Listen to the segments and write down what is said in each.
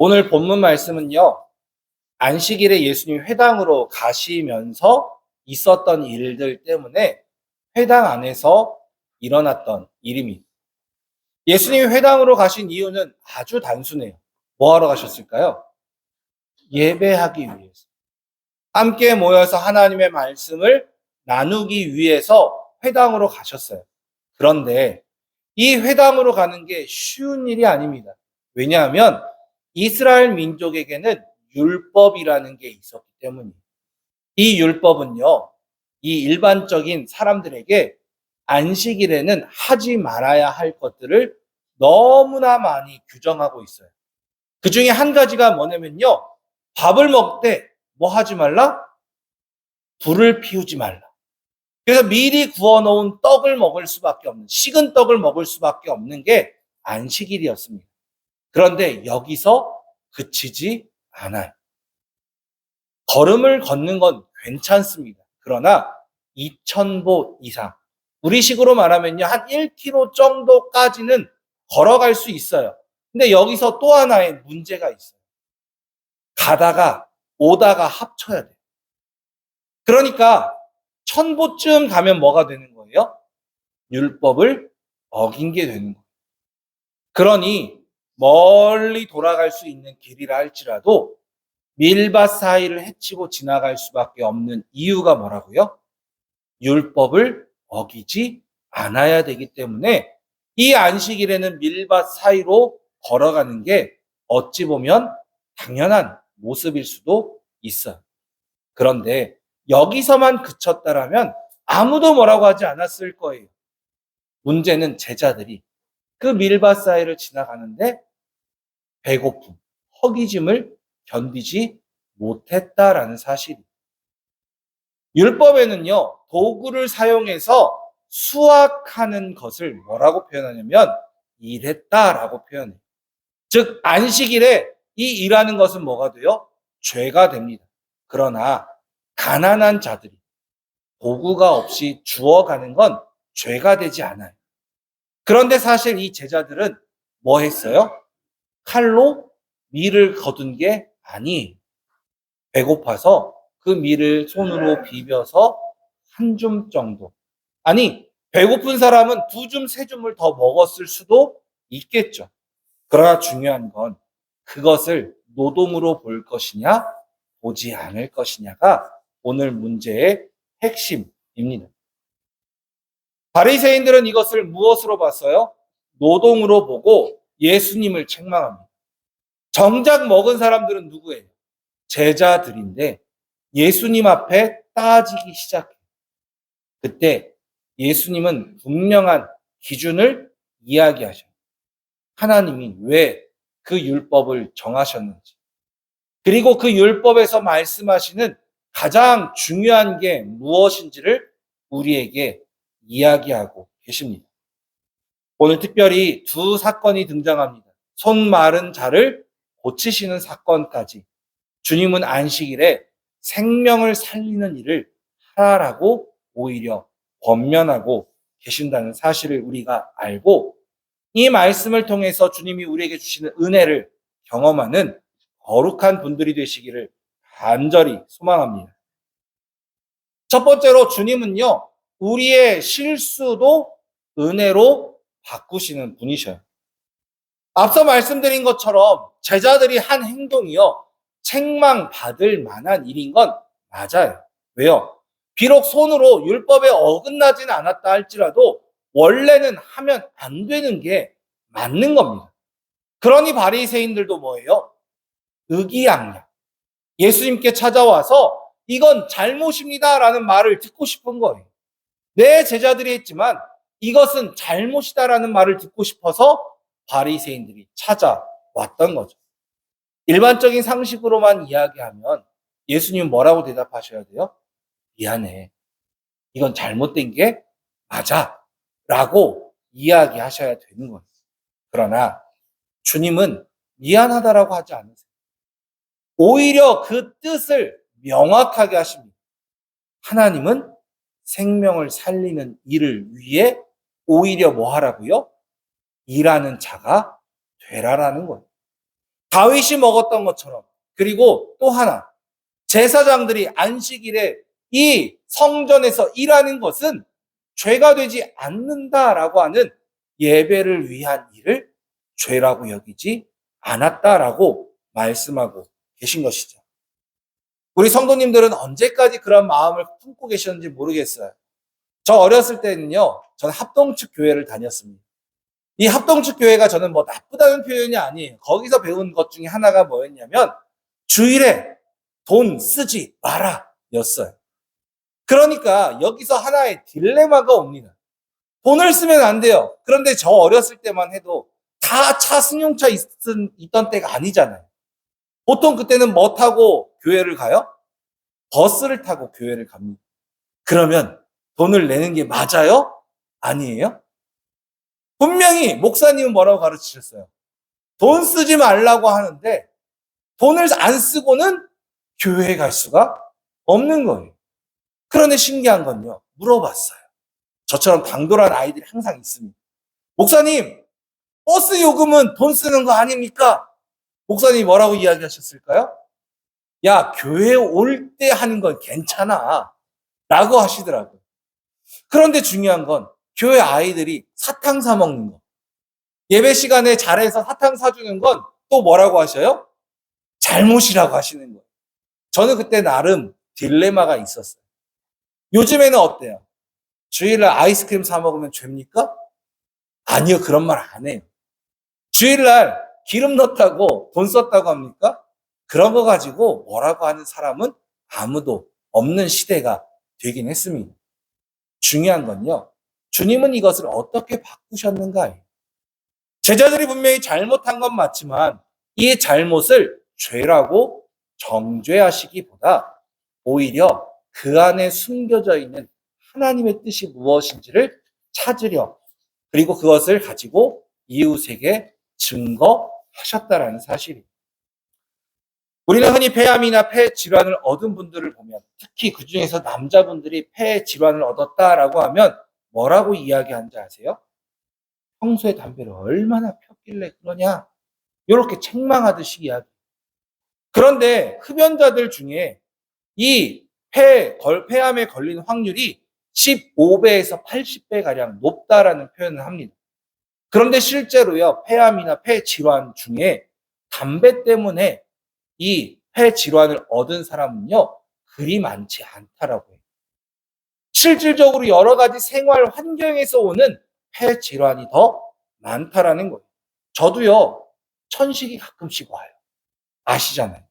오늘 본문 말씀은요, 안식일에 예수님 회당으로 가시면서 있었던 일들 때문에 회당 안에서 일어났던 일입니다. 예수님이 회당으로 가신 이유는 아주 단순해요. 뭐 하러 가셨을까요? 예배하기 위해서. 함께 모여서 하나님의 말씀을 나누기 위해서 회당으로 가셨어요. 그런데 이 회당으로 가는 게 쉬운 일이 아닙니다. 왜냐하면 이스라엘 민족에게는 율법이라는 게 있었기 때문이에요. 이 율법은요, 이 일반적인 사람들에게 안식일에는 하지 말아야 할 것들을 너무나 많이 규정하고 있어요. 그 중에 한 가지가 뭐냐면요, 밥을 먹을 때 뭐 하지 말라? 불을 피우지 말라. 그래서 미리 구워놓은 떡을 먹을 수밖에 없는, 식은 떡을 먹을 수밖에 없는 게 안식일이었습니다. 그런데 여기서 그치지 않아요. 걸음을 걷는 건 괜찮습니다. 그러나 2,000보 이상, 우리식으로 말하면요, 한 1km 정도까지는 걸어갈 수 있어요. 근데 여기서 또 하나의 문제가 있어요. 가다가 오다가 합쳐야 돼요. 그러니까 1,000보쯤 가면 뭐가 되는 거예요? 율법을 어긴 게 되는 거예요. 그러니 멀리 돌아갈 수 있는 길이라 할지라도 밀밭 사이를 헤치고 지나갈 수밖에 없는 이유가 뭐라고요? 율법을 어기지 않아야 되기 때문에 이 안식일에는 밀밭 사이로 걸어가는 게 어찌 보면 당연한 모습일 수도 있어요. 그런데 여기서만 그쳤다라면 아무도 뭐라고 하지 않았을 거예요. 문제는 제자들이 그 밀밭 사이를 지나가는데 배고픔, 허기짐을 견디지 못했다라는 사실이에요. 율법에는요, 도구를 사용해서 수확하는 것을 뭐라고 표현하냐면 일했다라고 표현해요. 즉 안식일에 이 일하는 것은 뭐가 돼요? 죄가 됩니다. 그러나 가난한 자들이 도구가 없이 주워가는 건 죄가 되지 않아요. 그런데 사실 이 제자들은 뭐 했어요? 칼로 밀을 거둔 게 아니에요. 배고파서 그 밀을 손으로 비벼서 한 줌 정도. 아니, 배고픈 사람은 두 줌, 세 줌을 더 먹었을 수도 있겠죠. 그러나 중요한 건 그것을 노동으로 볼 것이냐, 보지 않을 것이냐가 오늘 문제의 핵심입니다. 바리새인들은 이것을 무엇으로 봤어요? 노동으로 보고 예수님을 책망합니다. 정작 먹은 사람들은 누구예요? 제자들인데 예수님 앞에 따지기 시작해요. 그때 예수님은 분명한 기준을 이야기하셔요. 하나님이 왜 그 율법을 정하셨는지, 그리고 그 율법에서 말씀하시는 가장 중요한 게 무엇인지를 우리에게 이야기하고 계십니다. 오늘 특별히 두 사건이 등장합니다. 손 마른 자를 고치시는 사건까지. 주님은 안식일에 생명을 살리는 일을 하라고 오히려 권면하고 계신다는 사실을 우리가 알고, 이 말씀을 통해서 주님이 우리에게 주시는 은혜를 경험하는 거룩한 분들이 되시기를 간절히 소망합니다. 첫 번째로 주님은요, 우리의 실수도 은혜로 바꾸시는 분이셔요. 앞서 말씀드린 것처럼 제자들이 한 행동이요, 책망받을 만한 일인 건 맞아요. 왜요? 비록 손으로 율법에 어긋나지는 않았다 할지라도 원래는 하면 안 되는 게 맞는 겁니다. 그러니 바리새인들도 뭐예요? 의기양양. 예수님께 찾아와서 이건 잘못입니다라는 말을 듣고 싶은 거예요. 내 제자들이 했지만 이것은 잘못이다라는 말을 듣고 싶어서 바리새인들이 찾아왔던 거죠. 일반적인 상식으로만 이야기하면 예수님은 뭐라고 대답하셔야 돼요? 미안해. 이건 잘못된 게 맞아. 라고 이야기하셔야 되는 거예요. 그러나 주님은 미안하다라고 하지 않으세요. 오히려 그 뜻을 명확하게 하십니다. 하나님은 생명을 살리는 일을 위해 오히려 뭐 하라고요? 일하는 자가 되라라는 거예요. 다윗이 먹었던 것처럼. 그리고 또 하나, 제사장들이 안식일에 이 성전에서 일하는 것은 죄가 되지 않는다라고 하는 예배를 위한 일을 죄라고 여기지 않았다라고 말씀하고 계신 것이죠. 우리 성도님들은 언제까지 그런 마음을 품고 계셨는지 모르겠어요. 저 어렸을 때는요, 저는 합동측 교회를 다녔습니다. 이 합동측 교회가 저는 뭐 나쁘다는 표현이 아니에요. 거기서 배운 것 중에 하나가 뭐였냐면 주일에 돈 쓰지 마라 였어요. 그러니까 여기서 하나의 딜레마가 옵니다. 돈을 쓰면 안 돼요. 그런데 저 어렸을 때만 해도 다 차 승용차 있던 때가 아니잖아요. 보통 그때는 뭐 타고 교회를 가요? 버스를 타고 교회를 갑니다. 그러면 돈을 내는 게 맞아요? 아니에요? 분명히 목사님은 뭐라고 가르치셨어요? 돈 쓰지 말라고 하는데 돈을 안 쓰고는 교회에 갈 수가 없는 거예요. 그런데 신기한 건요. 물어봤어요. 저처럼 당돌한 아이들이 항상 있습니다. 목사님, 버스 요금은 돈 쓰는 거 아닙니까? 목사님이 뭐라고 이야기하셨을까요? 야, 교회 올 때 하는 건 괜찮아. 라고 하시더라고요. 그런데 중요한 건 교회 아이들이 사탕 사 먹는 거. 예배 시간에 잘해서 사탕 사주는 건 또 뭐라고 하셔요? 잘못이라고 하시는 거예요. 저는 그때 나름 딜레마가 있었어요. 요즘에는 어때요? 주일날 아이스크림 사 먹으면 죄입니까? 아니요, 그런 말 안 해요. 주일날 기름 넣었다고 돈 썼다고 합니까? 그런 거 가지고 뭐라고 하는 사람은 아무도 없는 시대가 되긴 했습니다. 중요한 건요. 주님은 이것을 어떻게 바꾸셨는가요? 제자들이 분명히 잘못한 건 맞지만 이 잘못을 죄라고 정죄하시기보다 오히려 그 안에 숨겨져 있는 하나님의 뜻이 무엇인지를 찾으려, 그리고 그것을 가지고 이웃에게 증거하셨다라는 사실입니다. 우리는 흔히 폐암이나 폐 질환을 얻은 분들을 보면, 특히 그 중에서 남자분들이 폐 질환을 얻었다라고 하면 뭐라고 이야기하는지 아세요? 평소에 담배를 얼마나 폈길래 그러냐? 이렇게 책망하듯이 이야기. 그런데 흡연자들 중에 이 폐암에 걸리는 확률이 15배에서 80배 가량 높다라는 표현을 합니다. 그런데 실제로요, 폐암이나 폐 질환 중에 담배 때문에 이 폐 질환을 얻은 사람은요, 그리 많지 않다라고 해요. 실질적으로 여러 가지 생활 환경에서 오는 폐 질환이 더 많다라는 거예요. 저도요, 천식이 가끔씩 와요. 아시잖아요.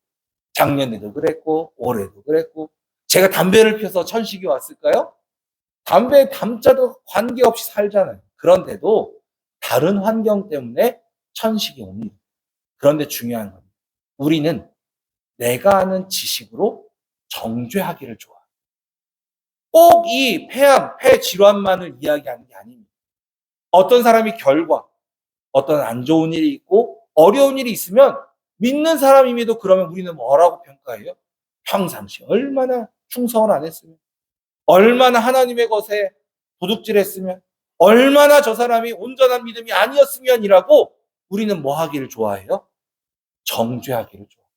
작년에도 그랬고, 올해도 그랬고. 제가 담배를 피워서 천식이 왔을까요? 담배에 담자도 관계없이 살잖아요. 그런데도 다른 환경 때문에 천식이 옵니다. 그런데 중요한 건 우리는 내가 아는 지식으로 정죄하기를 좋아해요. 꼭 이 폐암, 폐 질환만을 이야기하는 게 아닙니다. 어떤 사람이 결과, 어떤 안 좋은 일이 있고 어려운 일이 있으면 믿는 사람임에도 그러면 우리는 뭐라고 평가해요? 평상시 얼마나 충성을 안 했으면, 얼마나 하나님의 것에 도둑질했으면, 얼마나 저 사람이 온전한 믿음이 아니었으면이라고 우리는 뭐 하기를 좋아해요? 정죄하기를 좋아해요.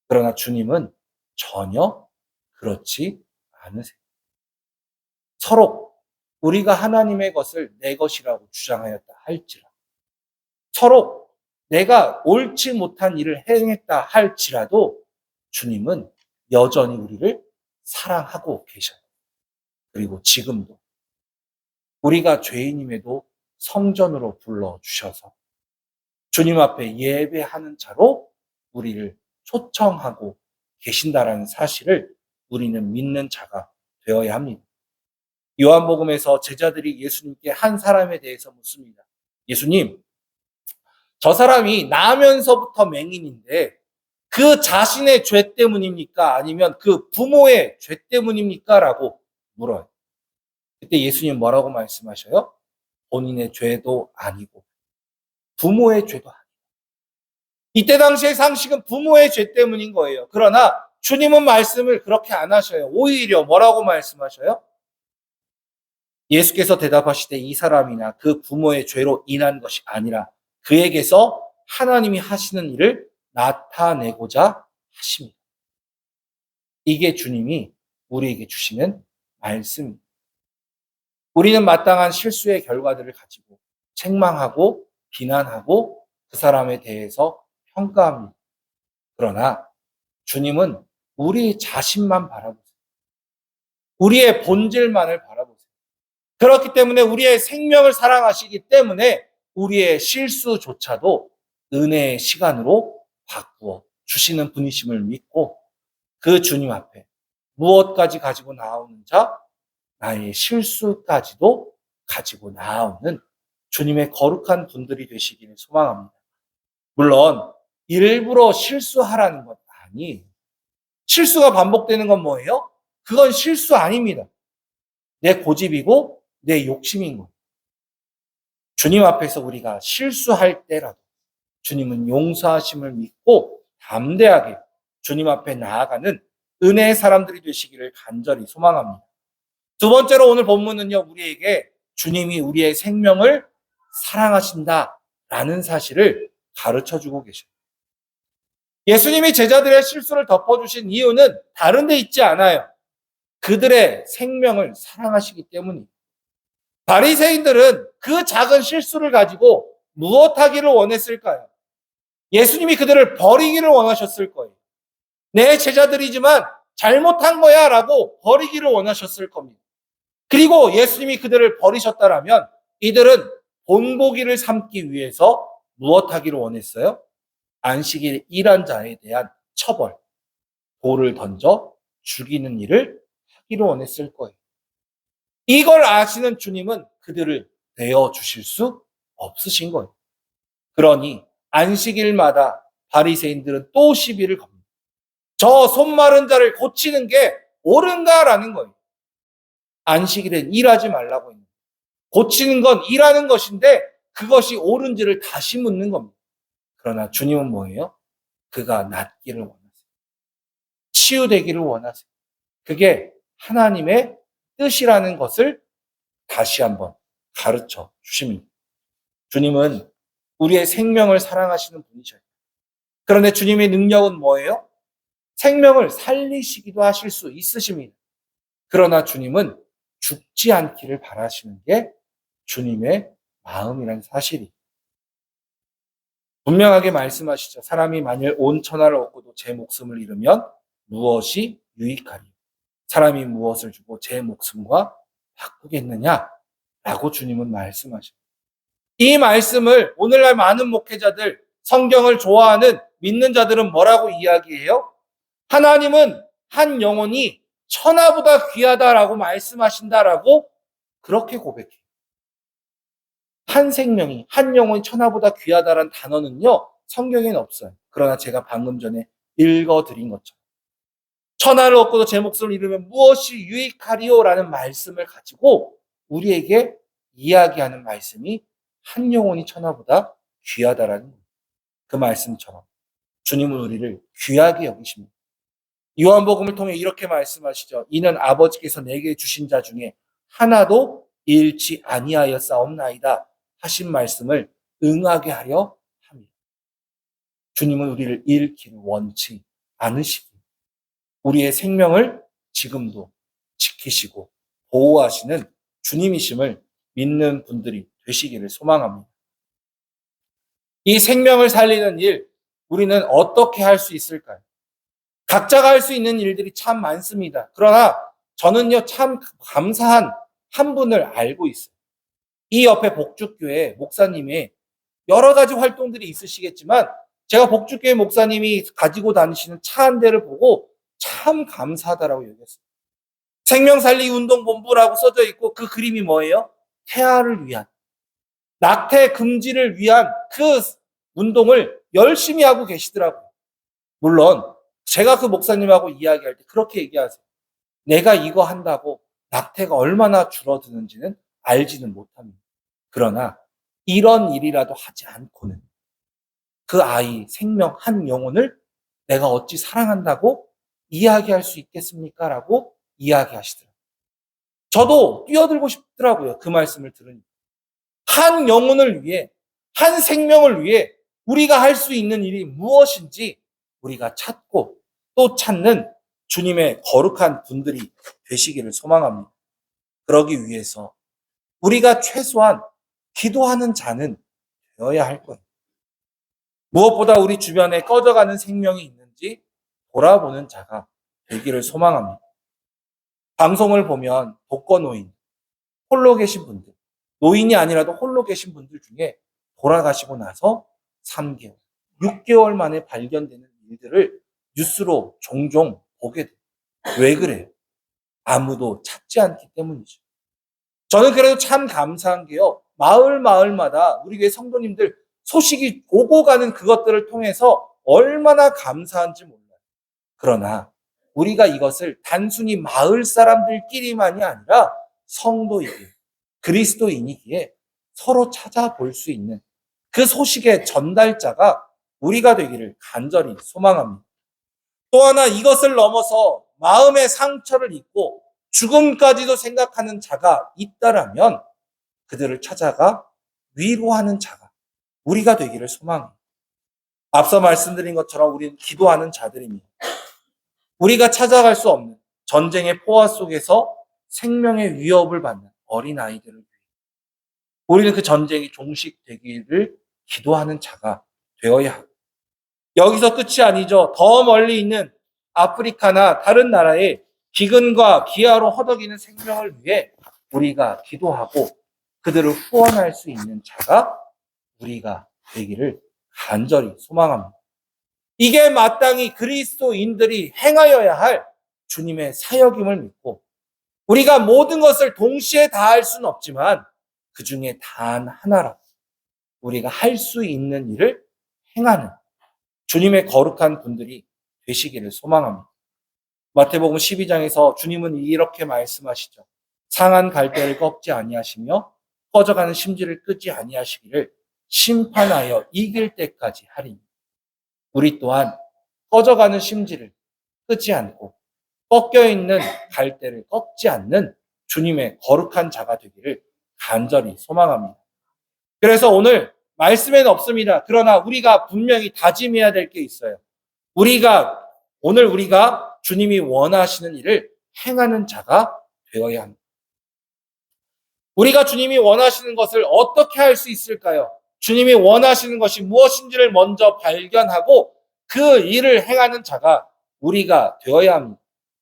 그러나 주님은 전혀 그렇지 않으세요. 서로 우리가 하나님의 것을 내 것이라고 주장하였다 할지라도, 서로 내가 옳지 못한 일을 행했다 할지라도 주님은 여전히 우리를 사랑하고 계셔요. 그리고 지금도 우리가 죄인임에도 성전으로 불러주셔서 주님 앞에 예배하는 자로 우리를 초청하고 계신다라는 사실을 우리는 믿는 자가 되어야 합니다. 요한복음에서 제자들이 예수님께 한 사람에 대해서 묻습니다. 예수님, 저 사람이 나면서부터 맹인인데 그 자신의 죄 때문입니까? 아니면 그 부모의 죄 때문입니까? 라고 물어요. 그때 예수님 뭐라고 말씀하셔요? 본인의 죄도 아니고 부모의 죄도 아니고. 이때 당시의 상식은 부모의 죄 때문인 거예요. 그러나 주님은 말씀을 그렇게 안 하셔요. 오히려 뭐라고 말씀하셔요? 예수께서 대답하시되 이 사람이나 그 부모의 죄로 인한 것이 아니라 그에게서 하나님이 하시는 일을 나타내고자 하십니다. 이게 주님이 우리에게 주시는 말씀입니다. 우리는 마땅한 실수의 결과들을 가지고 책망하고 비난하고 그 사람에 대해서 평가합니다. 그러나 주님은 우리 자신만 바라보세요. 우리의 본질만을 바라보세요. 그렇기 때문에 우리의 생명을 사랑하시기 때문에 우리의 실수조차도 은혜의 시간으로 바꾸어 주시는 분이심을 믿고 그 주님 앞에 무엇까지 가지고 나오는 자, 나의 실수까지도 가지고 나오는 주님의 거룩한 분들이 되시기를 소망합니다. 물론 일부러 실수하라는 것 아니에요. 실수가 반복되는 건 뭐예요? 그건 실수 아닙니다. 내 고집이고 내 욕심인 거예요. 주님 앞에서 우리가 실수할 때라도 주님은 용서하심을 믿고 담대하게 주님 앞에 나아가는 은혜의 사람들이 되시기를 간절히 소망합니다. 두 번째로 오늘 본문은요, 우리에게 주님이 우리의 생명을 사랑하신다라는 사실을 가르쳐주고 계십니다. 예수님이 제자들의 실수를 덮어주신 이유는 다른 데 있지 않아요. 그들의 생명을 사랑하시기 때문입니다. 바리새인들은 그 작은 실수를 가지고 무엇 하기를 원했을까요? 예수님이 그들을 버리기를 원하셨을 거예요. 내 제자들이지만 잘못한 거야 라고 버리기를 원하셨을 겁니다. 그리고 예수님이 그들을 버리셨다라면 이들은 본보기를 삼기 위해서 무엇 하기를 원했어요? 안식일 일한 자에 대한 처벌, 돌을 던져 죽이는 일을 하기를 원했을 거예요. 이걸 아시는 주님은 그들을 내어 주실 수 없으신 거예요. 그러니 안식일마다 바리새인들은 또 시비를 겁니다. 저 손 마른 자를 고치는 게 옳은가라는 거예요. 안식일엔 일하지 말라고 했는데 고치는 건 일하는 것인데 그것이 옳은지를 다시 묻는 겁니다. 그러나 주님은 뭐예요? 그가 낫기를 원하세요. 치유되기를 원하세요. 그게 하나님의 뜻이라는 것을 다시 한번 가르쳐 주십니다. 주님은 우리의 생명을 사랑하시는 분이셔요. 그런데 주님의 능력은 뭐예요? 생명을 살리시기도 하실 수 있으십니다. 그러나 주님은 죽지 않기를 바라시는 게 주님의 마음이라는 사실이 분명하게 말씀하시죠. 사람이 만일 온 천하를 얻고도 제 목숨을 잃으면 무엇이 유익하리? 사람이 무엇을 주고 제 목숨과 바꾸겠느냐라고 주님은 말씀하십니다. 이 말씀을 오늘날 많은 목회자들, 성경을 좋아하는 믿는 자들은 뭐라고 이야기해요? 하나님은 한 영혼이 천하보다 귀하다라고 말씀하신다라고 그렇게 고백해요. 한 생명이, 한 영혼이 천하보다 귀하다라는 단어는요, 성경에는 없어요. 그러나 제가 방금 전에 읽어드린 것처럼 천하를 얻고도 제 목숨을 잃으면 무엇이 유익하리요라는 말씀을 가지고 우리에게 이야기하는 말씀이 한 영혼이 천하보다 귀하다라는 거예요. 그 말씀처럼 주님은 우리를 귀하게 여기십니다. 요한복음을 통해 이렇게 말씀하시죠. 이는 아버지께서 내게 주신 자 중에 하나도 잃지 아니하였사옵나이다 하신 말씀을 응하게 하려 합니다. 주님은 우리를 잃기를 원치 않으시고 우리의 생명을 지금도 지키시고 보호하시는 주님이심을 믿는 분들이 되시기를 소망합니다. 이 생명을 살리는 일, 우리는 어떻게 할 수 있을까요? 각자가 할 수 있는 일들이 참 많습니다. 그러나 저는요, 참 감사한 한 분을 알고 있어요. 이 옆에 복주교회 목사님의 여러 가지 활동들이 있으시겠지만 제가 복주교회 목사님이 가지고 다니시는 차 한 대를 보고 참 감사하다라고 얘기했어요. 생명살리기 운동본부라고 써져 있고 그 그림이 뭐예요? 태아를 위한, 낙태 금지를 위한 그 운동을 열심히 하고 계시더라고요. 물론 제가 그 목사님하고 이야기할 때 그렇게 얘기하세요. 내가 이거 한다고 낙태가 얼마나 줄어드는지는 알지는 못합니다. 그러나 이런 일이라도 하지 않고는 그 아이 생명 한 영혼을 내가 어찌 사랑한다고 이야기할 수 있겠습니까? 라고 이야기하시더라고요. 저도 뛰어들고 싶더라고요. 그 말씀을 들으니. 한 영혼을 위해, 한 생명을 위해 우리가 할 수 있는 일이 무엇인지 우리가 찾고 또 찾는 주님의 거룩한 분들이 되시기를 소망합니다. 그러기 위해서 우리가 최소한 기도하는 자는 되어야 할 거예요. 무엇보다 우리 주변에 꺼져가는 생명이 있는지 돌아보는 자가 되기를 소망합니다. 방송을 보면 독거노인, 홀로 계신 분들, 노인이 아니라도 홀로 계신 분들 중에 돌아가시고 나서 3개월, 6개월 만에 발견되는 일들을 뉴스로 종종 보게 돼요. 왜 그래요? 아무도 찾지 않기 때문이죠. 저는 그래도 참 감사한 게요. 마을마다 우리 교회 성도님들 소식이 오고 가는 그것들을 통해서 얼마나 감사한지 몰라요. 그러나 우리가 이것을 단순히 마을 사람들끼리만이 아니라 성도이기에, 그리스도인이기에 서로 찾아볼 수 있는 그 소식의 전달자가 우리가 되기를 간절히 소망합니다. 또 하나 이것을 넘어서 마음의 상처를 입고 죽음까지도 생각하는 자가 있다라면 그들을 찾아가 위로하는 자가 우리가 되기를 소망합니다. 앞서 말씀드린 것처럼 우리는 기도하는 자들입니다. 우리가 찾아갈 수 없는 전쟁의 포화 속에서 생명의 위협을 받는 어린아이들을 위해 우리는 그 전쟁이 종식되기를 기도하는 자가 되어야 하고, 여기서 끝이 아니죠. 더 멀리 있는 아프리카나 다른 나라의 기근과 기아로 허덕이는 생명을 위해 우리가 기도하고 그들을 후원할 수 있는 자가 우리가 되기를 간절히 소망합니다. 이게 마땅히 그리스도인들이 행하여야 할 주님의 사역임을 믿고, 우리가 모든 것을 동시에 다 할 수는 없지만 그 중에 단 하나라도 우리가 할 수 있는 일을 행하는 주님의 거룩한 분들이 되시기를 소망합니다. 마태복음 12장에서 주님은 이렇게 말씀하시죠. 상한 갈대를 꺾지 아니하시며 꺼져가는 심지를 끄지 아니하시기를 심판하여 이길 때까지 하리니. 우리 또한 꺼져가는 심지를 끄지 않고 꺾여있는 갈대를 꺾지 않는 주님의 거룩한 자가 되기를 간절히 소망합니다. 그래서 오늘 말씀에는 없습니다. 그러나 우리가 분명히 다짐해야 될 게 있어요. 오늘 우리가 주님이 원하시는 일을 행하는 자가 되어야 합니다. 우리가 주님이 원하시는 것을 어떻게 할 수 있을까요? 주님이 원하시는 것이 무엇인지를 먼저 발견하고 그 일을 행하는 자가 우리가 되어야 합니다.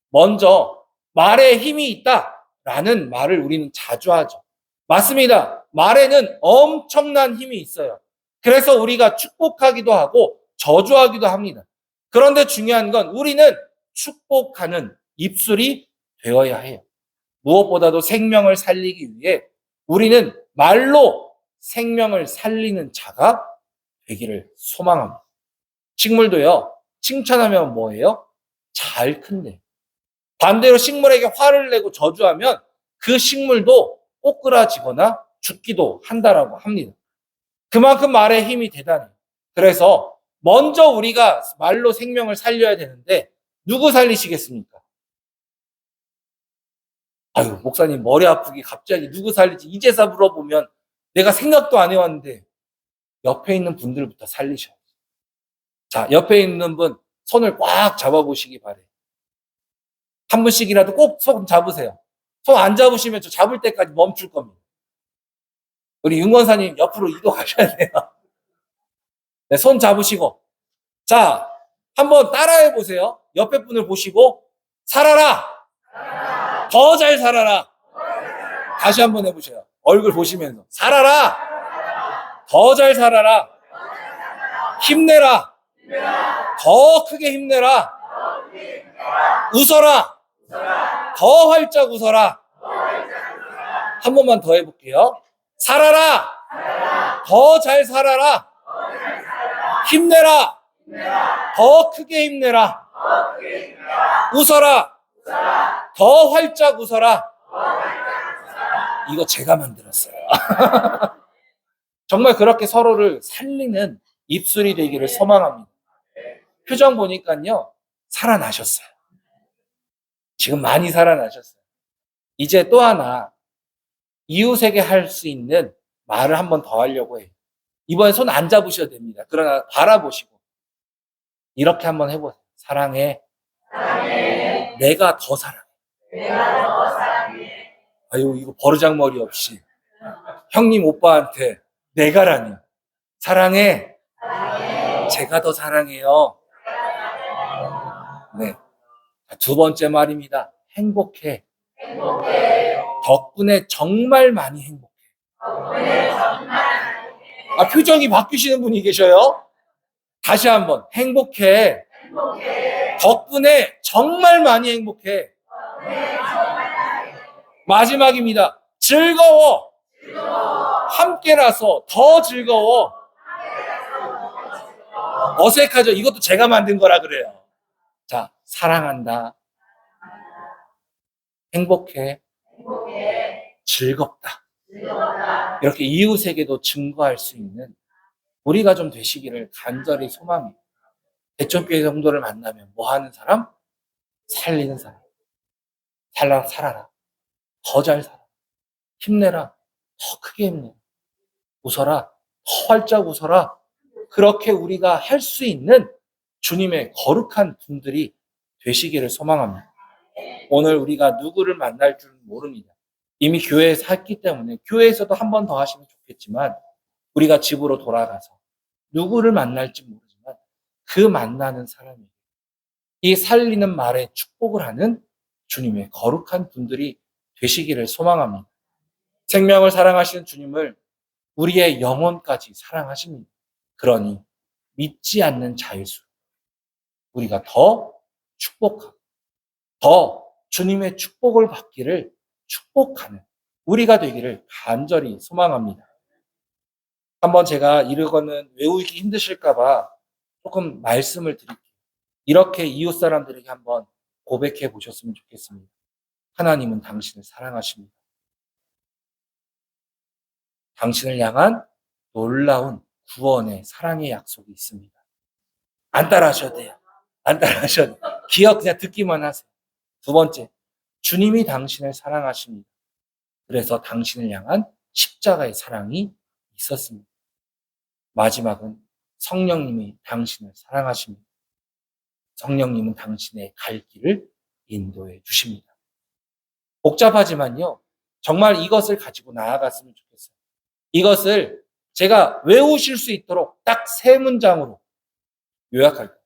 먼저 말에 힘이 있다라는 말을 우리는 자주 하죠. 맞습니다. 말에는 엄청난 힘이 있어요. 그래서 우리가 축복하기도 하고 저주하기도 합니다. 그런데 중요한 건 우리는 축복하는 입술이 되어야 해요. 무엇보다도 생명을 살리기 위해 우리는 말로 생명을 살리는 자가 되기를 소망합니다. 식물도요, 칭찬하면 뭐예요? 잘 큰대. 반대로 식물에게 화를 내고 저주하면 그 식물도 꼬꾸라지거나 죽기도 한다라고 합니다. 그만큼 말의 힘이 대단해요. 그래서 먼저 우리가 말로 생명을 살려야 되는데 누구 살리시겠습니까? 아유, 목사님 머리 아프게 갑자기 누구 살리지? 이제서 물어보면 내가 생각도 안 해왔는데 옆에 있는 분들부터 살리셔야죠. 자, 옆에 있는 분 손을 꽉 잡아보시기 바래요. 한 분씩이라도 꼭 손 잡으세요. 손 안 잡으시면 저 잡을 때까지 멈출 겁니다. 우리 윤권사님 옆으로 이동하셔야 돼요. 네, 손 잡으시고. 자, 한번 따라해 보세요. 옆에 분을 보시고, 살아라! 더 잘 살아라! 다시 한번 해보세요. 얼굴 보시면서. 살아라! 더 잘 살아라! 힘내라! 더 크게 힘내라! 웃어라! 더 활짝 웃어라! 한 번만 더 해볼게요. 살아라! 더 잘 살아라! 힘내라! 더 크게 힘내라! 웃어라! 더 활짝 웃어라! 이거 제가 만들었어요. 정말 그렇게 서로를 살리는 입술이 되기를 소망합니다. 표정 보니까요, 살아나셨어요. 지금 많이 살아나셨어요. 이제 또 하나 이웃에게 할 수 있는 말을 한 번 더 하려고 해요. 이번에 손 안 잡으셔도 됩니다. 그러나 바라보시고 이렇게 한번 해보세요. 사랑해. 사랑해. 내가 더 사랑해. 내가 더 사랑해. 아유, 이거 버르장머리 없이 형님 오빠한테 내가라니. 사랑해. 사랑해. 제가 더 사랑해요. 네. 두 번째 말입니다. 행복해. 행복해. 덕분에 정말 많이 행복해. 덕분에 정말 표정이 바뀌시는 분이 계셔요. 다시 한번. 행복해. 행복해. 덕분에 정말 많이 행복해. 덕분에 정말 많이 행복해. 마지막입니다. 즐거워. 즐거워. 함께라서 더 즐거워. 어색하죠? 이것도 제가 만든 거라 그래요. 자, 사랑한다. 행복해. 행복해. 즐겁다. 즐겁다. 이렇게 이웃에게도 증거할 수 있는 우리가 좀 되시기를 간절히 소망해요. 대천교회 성도를 만나면 뭐 하는 사람? 살리는 사람. 살아라. 더 잘 살아. 힘내라. 더 크게 힘내라. 웃어라. 더 활짝 웃어라. 그렇게 우리가 할 수 있는 주님의 거룩한 분들이 되시기를 소망합니다. 오늘 우리가 누구를 만날 줄은 모릅니다. 이미 교회에서 했기 때문에 교회에서도 한 번 더 하시면 좋겠지만 우리가 집으로 돌아가서 누구를 만날지 모르지만 그 만나는 사람이 이 살리는 말에 축복을 하는 주님의 거룩한 분들이 되시기를 소망합니다. 생명을 사랑하시는 주님을 우리의 영혼까지 사랑하십니다. 그러니 믿지 않는 자일수 우리가 더 축복하고 더 주님의 축복을 받기를 축복하는 우리가 되기를 간절히 소망합니다. 한번 제가 이거는 외우기 힘드실까봐 조금 말씀을 드릴게요. 이렇게 이웃 사람들에게 한번 고백해 보셨으면 좋겠습니다. 하나님은 당신을 사랑하십니다. 당신을 향한 놀라운 구원의 사랑의 약속이 있습니다. 안 따라하셔도 돼요. 안 따라하셔도 돼요. 기억 그냥 듣기만 하세요. 두 번째, 주님이 당신을 사랑하십니다. 그래서 당신을 향한 십자가의 사랑이 있었습니다. 마지막은 성령님이 당신을 사랑하십니다. 성령님은 당신의 갈 길을 인도해 주십니다. 복잡하지만요, 정말 이것을 가지고 나아갔으면 좋겠어요. 이것을 제가 외우실 수 있도록 딱 3문장으로 요약할게요.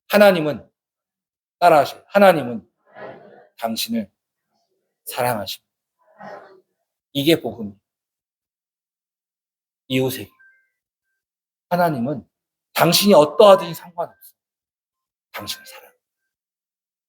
하나님은, 따라하세요. 하나님은 당신을 사랑하십니다. 이게 복음이에요. 이웃에게. 하나님은 당신이 어떠하든지 상관없어요. 당신을 사랑해요.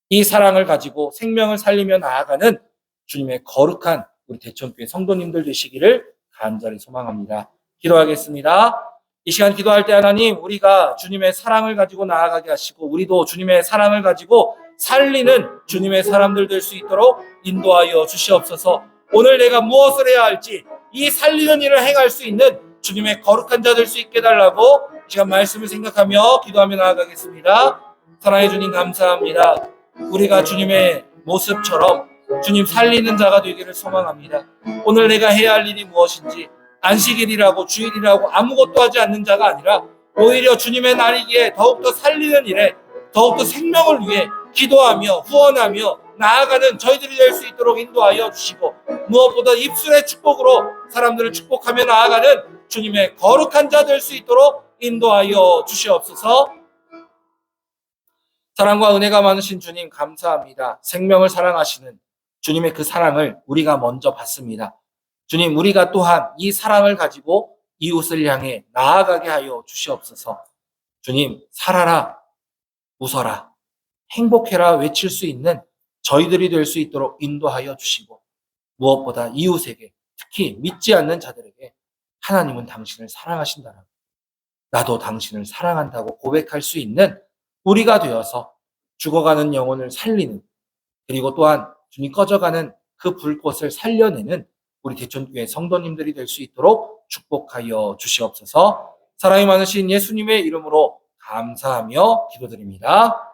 이 사랑을 가지고 생명을 살리며 나아가는 주님의 거룩한 우리 대천교회 성도님들 되시기를 간절히 소망합니다. 기도하겠습니다. 이 시간 기도할 때 하나님, 우리가 주님의 사랑을 가지고 나아가게 하시고 우리도 주님의 사랑을 가지고 살리는 주님의 사람들 될 수 있도록 인도하여 주시옵소서. 오늘 내가 무엇을 해야 할지 이 살리는 일을 행할 수 있는 주님의 거룩한 자 될 수 있게 해달라고 이 시간 말씀을 생각하며 기도하며 나아가겠습니다. 사랑해 주님 감사합니다. 우리가 주님의 모습처럼 주님 살리는 자가 되기를 소망합니다. 오늘 내가 해야 할 일이 무엇인지 안식일이라고 주일이라고 아무것도 하지 않는 자가 아니라 오히려 주님의 날이기에 더욱더 살리는 일에 더욱더 생명을 위해 기도하며 후원하며 나아가는 저희들이 될 수 있도록 인도하여 주시고 무엇보다 입술의 축복으로 사람들을 축복하며 나아가는 주님의 거룩한 자 될 수 있도록 인도하여 주시옵소서. 사랑과 은혜가 많으신 주님 감사합니다. 생명을 사랑하시는 주님의 그 사랑을 우리가 먼저 받습니다. 주님, 우리가 또한 이 사랑을 가지고 이웃을 향해 나아가게 하여 주시옵소서. 주님, 살아라, 웃어라, 행복해라 외칠 수 있는 저희들이 될 수 있도록 인도하여 주시고 무엇보다 이웃에게, 특히 믿지 않는 자들에게 하나님은 당신을 사랑하신다라고, 나도 당신을 사랑한다고 고백할 수 있는 우리가 되어서 죽어가는 영혼을 살리는, 그리고 또한 주님 꺼져가는 그 불꽃을 살려내는 우리 대천교회 성도님들이 될 수 있도록 축복하여 주시옵소서. 사랑이 많으신 예수님의 이름으로 감사하며 기도드립니다.